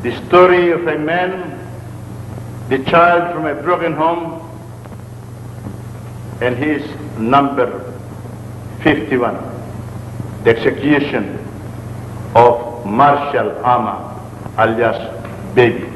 The story of a man, the child from a broken home, and his number 51, the execution of Marshal Ama, alias Baby.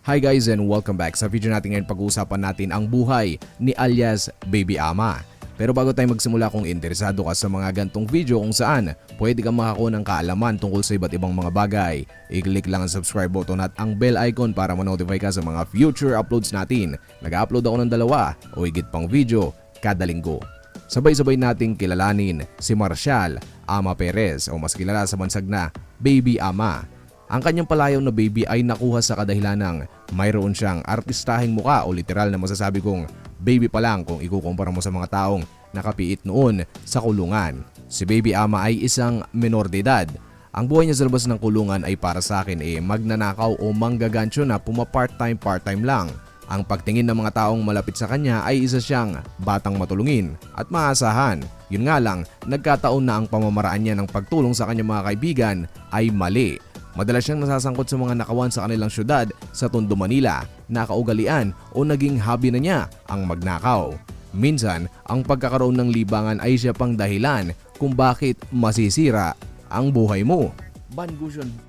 Hi guys and welcome back. Sa video natin ngayon pag-uusapan natin ang buhay ni alias Baby Ama. Pero bago tayo magsimula, kung interesado ka sa mga gantong video kung saan pwede kang makakuha ng kaalaman tungkol sa iba't ibang mga bagay, i-click lang ang subscribe button at ang bell icon para ma-notify ka sa mga future uploads natin. Nag-upload ako ng 2 o higit pang video kada linggo. Sabay-sabay nating kilalanin si Marshal Ama Perez o mas kilala sa bansag na Baby Ama. Ang kanyang palayaw na baby ay nakuha sa kadahilan ng mayroon siyang artistaheng muka o literal na masasabi kong baby pa lang kung ikukumpara mo sa mga taong nakapiit noon sa kulungan. Si Baby Ama ay isang menor de edad. Ang buhay niya sa labas ng kulungan ay para sa akin magnanakaw o manggagansyo na puma-part-time lang. Ang pagtingin ng mga taong malapit sa kanya ay isa siyang batang matulungin at maasahan. Yun nga lang, nagkataon na ang pamamaraan niya ng pagtulong sa kanyang mga kaibigan ay mali. Madalas siyang nasasangkot sa mga nakawan sa kanilang syudad sa Tondo, Manila na kaugalian o naging hobby na niya ang magnakaw. Minsan, ang pagkakaroon ng libangan ay siya pang dahilan kung bakit masisira ang buhay mo.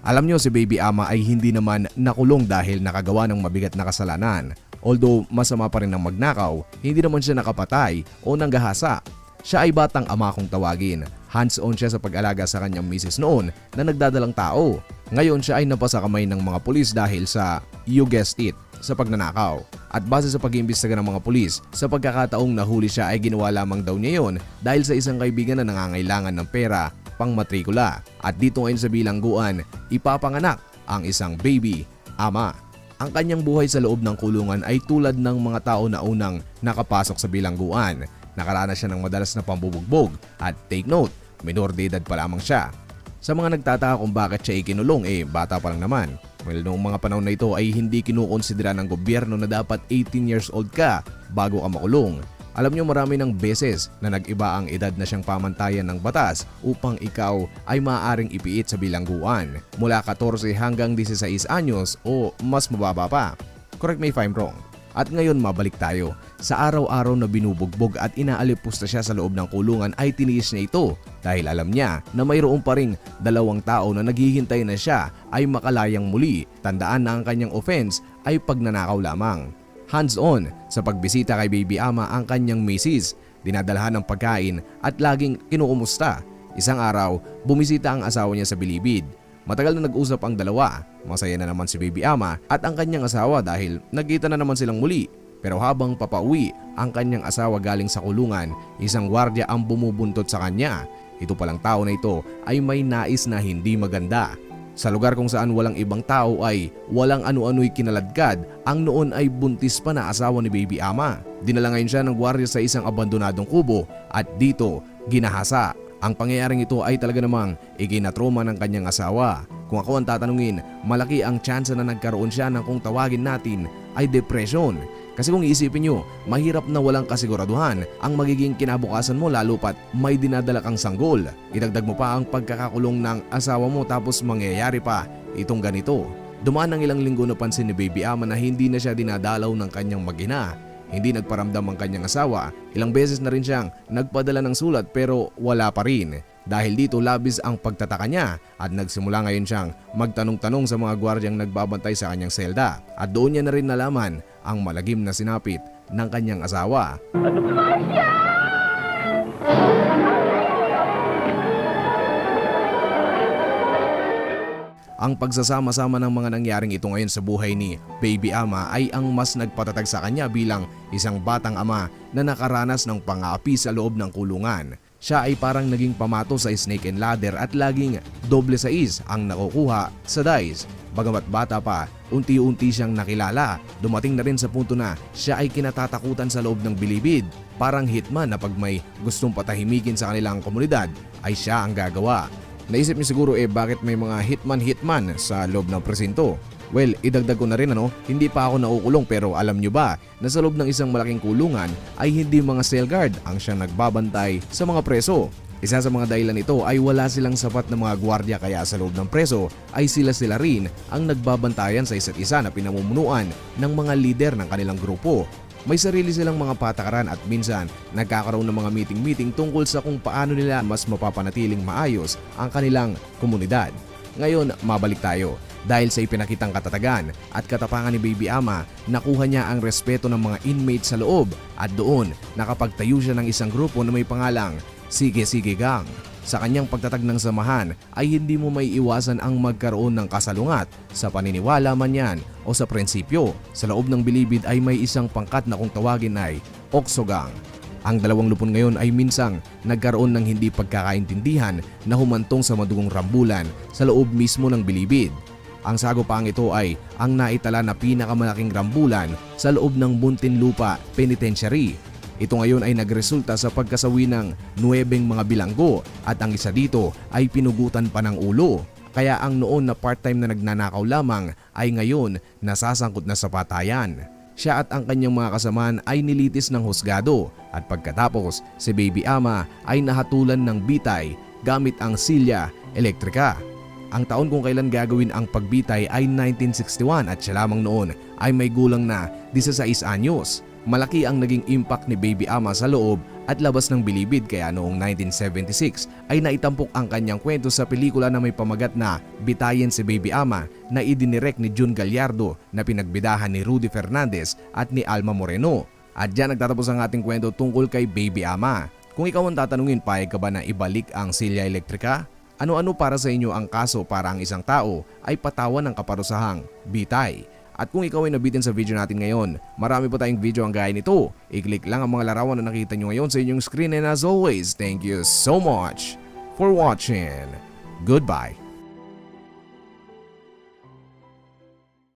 Alam nyo, si Baby Ama ay hindi naman nakulong dahil nakagawa ng mabigat na kasalanan. Although masama pa rin ang magnakaw, hindi naman siya nakapatay o nanggahasa. Siya ay batang ama kung tawagin. Hands-on siya sa pag-alaga sa kanyang misis noon na nagdadalang tao. Ngayon siya ay napasa kamay ng mga pulis dahil sa, you guessed it, sa pagnanakaw. At base sa pag-iimbestiga ng mga pulis, sa pagkakataong nahuli siya ay ginawa lamang daw niya yon dahil sa isang kaibigan na nangangailangan ng pera pang matrikula. At dito ngayon sa bilangguan, ipapanganak ang isang Baby Ama. Ang kanyang buhay sa loob ng kulungan ay tulad ng mga tao na unang nakapasok sa bilangguan. Nakaranas siya ng madalas na pambubugbog at take note, minor de edad pa lamang siya. Sa mga nagtataka kung bakit siya ikinulong, bata pa lang naman. Well, noong mga panahon na ito ay hindi kinukonsidera ng gobyerno na dapat 18 years old ka bago ka makulong. Alam nyo, marami ng beses na nag-iba ang edad na siyang pamantayan ng batas upang ikaw ay maaaring ipiit sa bilangguan mula 14 hanggang 16 anyos o mas mababa pa. Correct me if I'm wrong. At ngayon mabalik tayo. Sa araw-araw na binubugbog at inaalipusta siya sa loob ng kulungan ay tiniis niya ito dahil alam niya na mayroon pa ring 2 tao na naghihintay na siya ay makalayang muli. Tandaan na ang kanyang offense ay pagnanakaw lamang. Hands-on sa pagbisita kay Baby Ama ang kanyang misis, dinadalhan ng pagkain at laging kinukumusta. Isang araw, bumisita ang asawa niya sa bilibid. Matagal na nag-usap ang dalawa. Masaya na naman si Baby Ama at ang kanyang asawa dahil nagkita na naman silang muli. Pero habang papauwi ang kanyang asawa galing sa kulungan, isang gwardiya ang bumubuntot sa kanya. Ito palang tao na ito ay may nais na hindi maganda. Sa lugar kung saan walang ibang tao ay walang ano-ano'y kinaladkad, ang noon ay buntis pa na asawa ni Baby Ama. Dinala ngayon siya ng gwardiya sa isang abandonadong kubo at dito ginahasa. Ang pangyayaring ito ay talaga namang ikinatroma ng kanyang asawa. Kung ako ang tatanungin, malaki ang tsansa na nagkaroon siya ng kung tawagin natin ay depression. Kasi kung iisipin nyo, mahirap na walang kasiguraduhan ang magiging kinabukasan mo lalo pat may dinadala kang sanggol. Idagdag mo pa ang pagkakakulong ng asawa mo tapos mangyayari pa itong ganito. Dumaan ng ilang linggo na pansin ni Baby Ama na hindi na siya dinadalaw ng kanyang mag-ina. Hindi nagparamdam ang kanyang asawa. Ilang beses na rin siyang nagpadala ng sulat pero wala pa rin. Dahil dito labis ang pagtataka niya at nagsimula ngayon siyang magtanong-tanong sa mga gwardyang nagbabantay sa kanyang selda. At doon niya na rin nalaman ang malagim na sinapit ng kanyang asawa. Ang pagsasama-sama ng mga nangyaring ito ngayon sa buhay ni Baby Ama ay ang mas nagpatatag sa kanya bilang isang batang ama na nakaranas ng pang-aapi sa loob ng kulungan. Siya ay parang naging pamato sa snake and ladder at laging doble 6 ang nakukuha sa dice. Bagamat bata pa, unti-unti siyang nakilala. Dumating na rin sa punto na siya ay kinatatakutan sa loob ng bilibid. Parang hitman na pag may gustong patahimikin sa kanilang komunidad ay siya ang gagawa. Naisip niyo siguro bakit may mga hitman sa loob ng presinto? Well, idagdag ko na rin hindi pa ako naukulong pero alam nyo ba na sa loob ng isang malaking kulungan ay hindi mga cell guard ang siyang nagbabantay sa mga preso. Isa sa mga dahilan nito ay wala silang sapat na mga gwardiya kaya sa loob ng preso ay sila rin ang nagbabantayan sa isa't isa na pinamumunuan ng mga lider ng kanilang grupo. May sarili silang mga patakaran at minsan nagkakaroon ng mga meeting-meeting tungkol sa kung paano nila mas mapapanatiling maayos ang kanilang komunidad. Ngayon, mabalik tayo. Dahil sa ipinakitang katatagan at katapangan ni Baby Ama, nakuha niya ang respeto ng mga inmates sa loob at doon nakapagtayo siya ng isang grupo na may pangalang Sige Sige Gang. Sa kanyang pagtatag ng samahan ay hindi mo may iwasan ang magkaroon ng kasalungat sa paniniwala man yan o sa prinsipyo. Sa loob ng bilibid ay may isang pangkat na kung tawagin ay Oksogang. Ang dalawang lupon ngayon ay minsang nagkaroon ng hindi pagkakaintindihan na humantong sa madugong rambulan sa loob mismo ng bilibid. Ang sagupang ito ay ang naitala na pinakamalaking rambulan sa loob ng Muntinlupa Penitentiary. Ito ngayon ay nagresulta sa pagkasawi ng 9 mga bilanggo at ang isa dito ay pinugutan pa ng ulo. Kaya ang noon na part-time na nagnanakaw lamang ay ngayon nasasangkot na sa patayan. Siya at ang kanyang mga kasamaan ay nilitis ng husgado at pagkatapos si Baby Ama ay nahatulan ng bitay gamit ang silya elektrika. Ang taon kung kailan gagawin ang pagbitay ay 1961 at siya lamang noon ay may gulang na 16 anyos. Malaki ang naging impact ni Baby Ama sa loob at labas ng bilibid kaya noong 1976 ay naitampok ang kanyang kwento sa pelikula na may pamagat na Bitayin si Baby Ama na idinirect ni June Gallardo na pinagbidahan ni Rudy Fernandez at ni Alma Moreno. At dyan nagtatapos ang ating kwento tungkol kay Baby Ama. Kung ikaw ang tatanungin, payag ka ba na ibalik ang silya elektrika? Ano-ano para sa inyo ang kaso para ang isang tao ay patawan ng kaparusahang bitay? At kung ikaw ay nabitin sa video natin ngayon, marami pa tayong video ang gaya nito. I-click lang ang mga larawan na nakita nyo ngayon sa inyong screen and as always, thank you so much for watching. Goodbye.